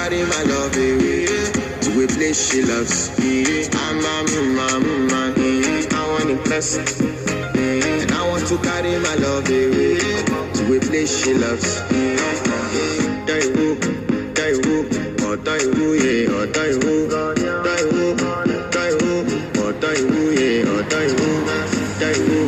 carry my love away to a place she loves. I want impress, and I want to carry my love away to a place she loves. Die woo,